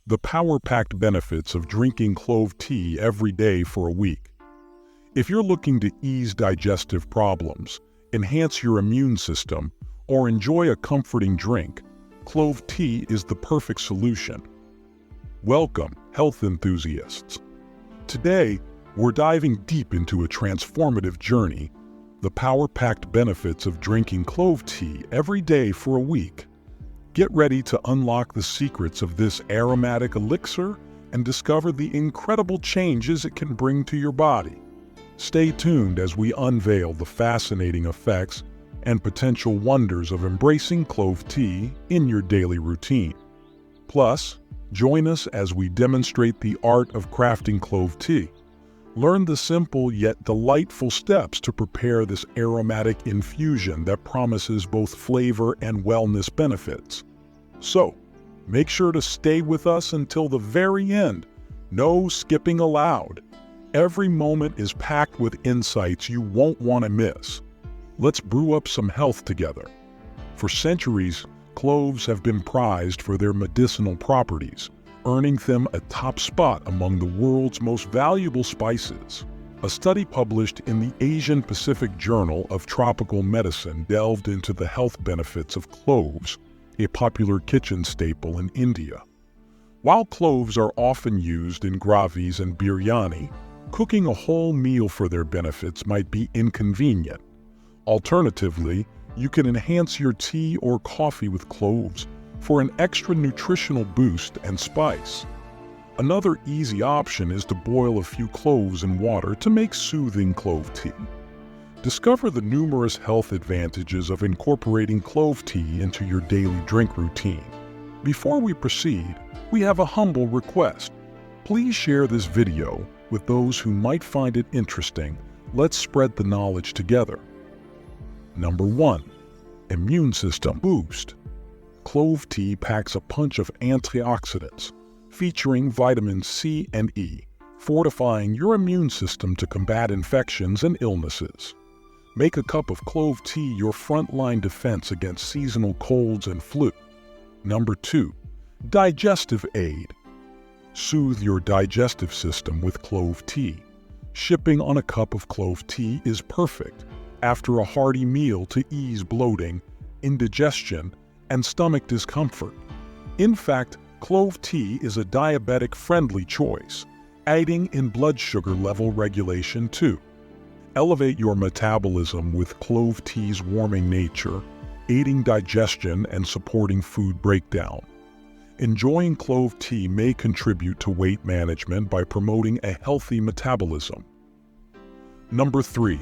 the power-packed benefits of drinking clove tea every day for a week. If you're looking to ease digestive problems, enhance your immune system, or enjoy a comforting drink, clove tea is the perfect solution. Welcome, health enthusiasts. Today, we're diving deep into a transformative journey, the power-packed benefits of drinking clove tea every day for a week. Get ready to unlock the secrets of this aromatic elixir and discover the incredible changes it can bring to your body. Stay tuned as we unveil the fascinating effects and potential wonders of embracing clove tea in your daily routine. Plus, join us as we demonstrate the art of crafting clove tea. Learn the simple yet delightful steps to prepare this aromatic infusion that promises both flavor and wellness benefits. So, make sure to stay with us until the very end. No skipping allowed. Every moment is packed with insights you won't want to miss. Let's brew up some health together. For centuries, cloves have been prized for their medicinal properties, earning them a top spot among the world's most valuable spices. A study published in the Asian Pacific Journal of Tropical Medicine delved into the health benefits of cloves, a popular kitchen staple in India. While cloves are often used in gravis and biryani, cooking a whole meal for their benefits might be inconvenient. Alternatively, you can enhance your tea or coffee with cloves for an extra nutritional boost and spice. Another easy option is to boil a few cloves in water to make soothing clove tea. Discover the numerous health advantages of incorporating clove tea into your daily drink routine. Before we proceed, we have a humble request. Please share this video with those who might find it interesting. Let's spread the knowledge together. Number 1. Immune System Boost. Clove tea packs a punch of antioxidants, featuring vitamins C and E, fortifying your immune system to combat infections and illnesses. Make a cup of clove tea your frontline defense against seasonal colds and flu. Number 2. Digestive Aid. Soothe your digestive system with clove tea. Sipping on a cup of clove tea is perfect after a hearty meal to ease bloating, indigestion, and stomach discomfort. In fact, clove tea is a diabetic-friendly choice, aiding in blood sugar level regulation too. Elevate your metabolism with clove tea's warming nature, aiding digestion and supporting food breakdown. Enjoying clove tea may contribute to weight management by promoting a healthy metabolism. Number 3.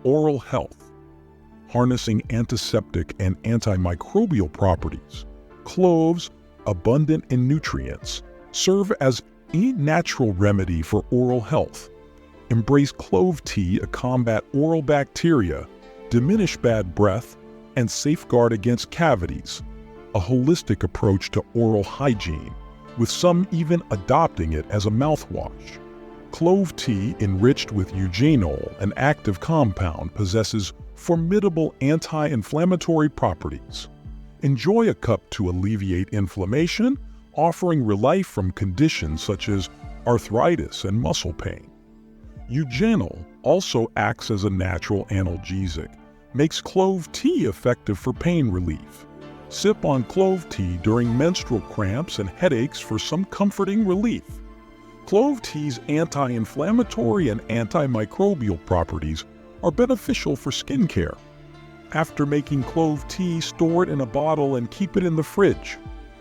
Oral health. Harnessing antiseptic and antimicrobial properties. Cloves, abundant in nutrients, serve as a natural remedy for oral health. Embrace clove tea to combat oral bacteria, diminish bad breath, and safeguard against cavities. A holistic approach to oral hygiene, with some even adopting it as a mouthwash. Clove tea, enriched with eugenol, an active compound, possesses formidable anti-inflammatory properties. Enjoy a cup to alleviate inflammation, offering relief from conditions such as arthritis and muscle pain. Eugenol also acts as a natural analgesic, makes clove tea effective for pain relief. Sip on clove tea during menstrual cramps and headaches for some comforting relief. Clove tea's anti-inflammatory and antimicrobial properties are beneficial for skincare. After making clove tea, store it in a bottle and keep it in the fridge.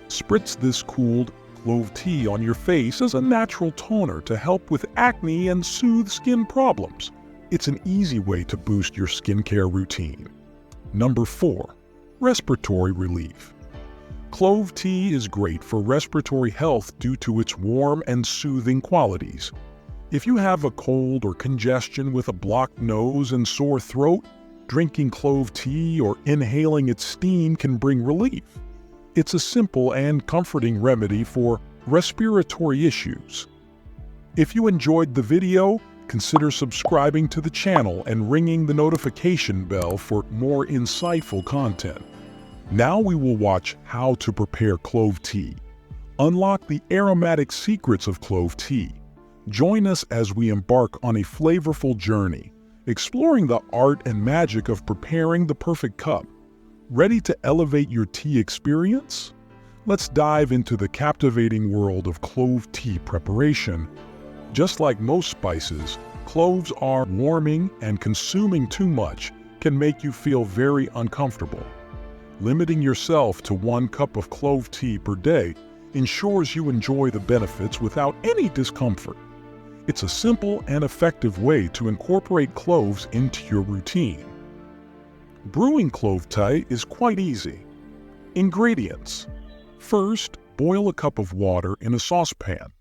Spritz this cooled clove tea on your face as a natural toner to help with acne and soothe skin problems. It's an easy way to boost your skincare routine. Number 4. Respiratory Relief. Clove tea is great for respiratory health due to its warm and soothing qualities. If you have a cold or congestion with a blocked nose and sore throat, drinking clove tea or inhaling its steam can bring relief. It's a simple and comforting remedy for respiratory issues. If you enjoyed the video, consider subscribing to the channel and ringing the notification bell for more insightful content. Now we will watch how to prepare clove tea, Unlock the aromatic secrets of clove tea. Join us as we embark on a flavorful journey, exploring the art and magic of preparing the perfect cup. Ready to elevate your tea experience? Let's dive into the captivating world of clove tea preparation. Just like most spices, cloves are warming, and consuming too much can make you feel very uncomfortable. Limiting yourself to 1 cup of clove tea per day ensures you enjoy the benefits without any discomfort. It's a simple and effective way to incorporate cloves into your routine. Brewing clove tea is quite easy. Ingredients. First, boil a cup of water in a saucepan.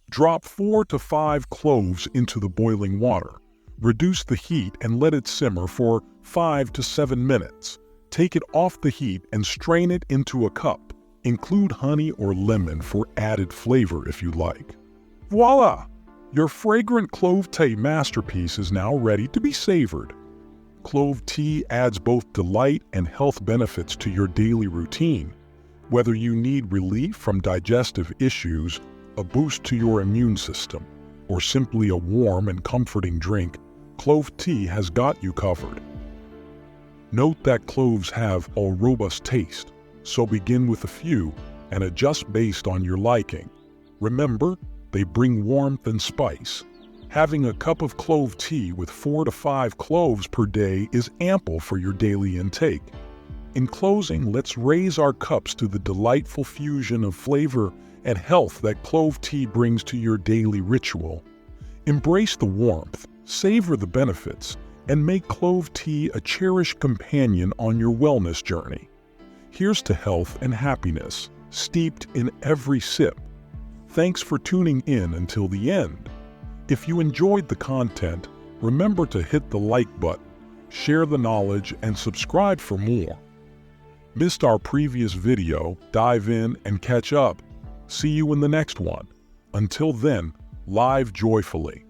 Drop 4 to 5 cloves into the boiling water. Reduce the heat and let it simmer for 5 to 7 minutes. Take it off the heat and strain it into a cup. Include honey or lemon for added flavor if you like. Voila! Your fragrant clove tea masterpiece is now ready to be savored. Clove tea adds both delight and health benefits to your daily routine. Whether you need relief from digestive issues, a boost to your immune system, or simply a warm and comforting drink, clove tea has got you covered. Note that cloves have a robust taste, so begin with a few and adjust based on your liking. Remember, they bring warmth and spice. Having a cup of clove tea with 4 to 5 cloves per day is ample for your daily intake. In closing, let's raise our cups to the delightful fusion of flavor and health that clove tea brings to your daily ritual. Embrace the warmth, savor the benefits, and make clove tea a cherished companion on your wellness journey. Here's to health and happiness, steeped in every sip. Thanks for tuning in until the end. If you enjoyed the content, remember to hit the like button, share the knowledge, and subscribe for more. Missed our previous video? Dive in and catch up. See you in the next one. Until then, live joyfully.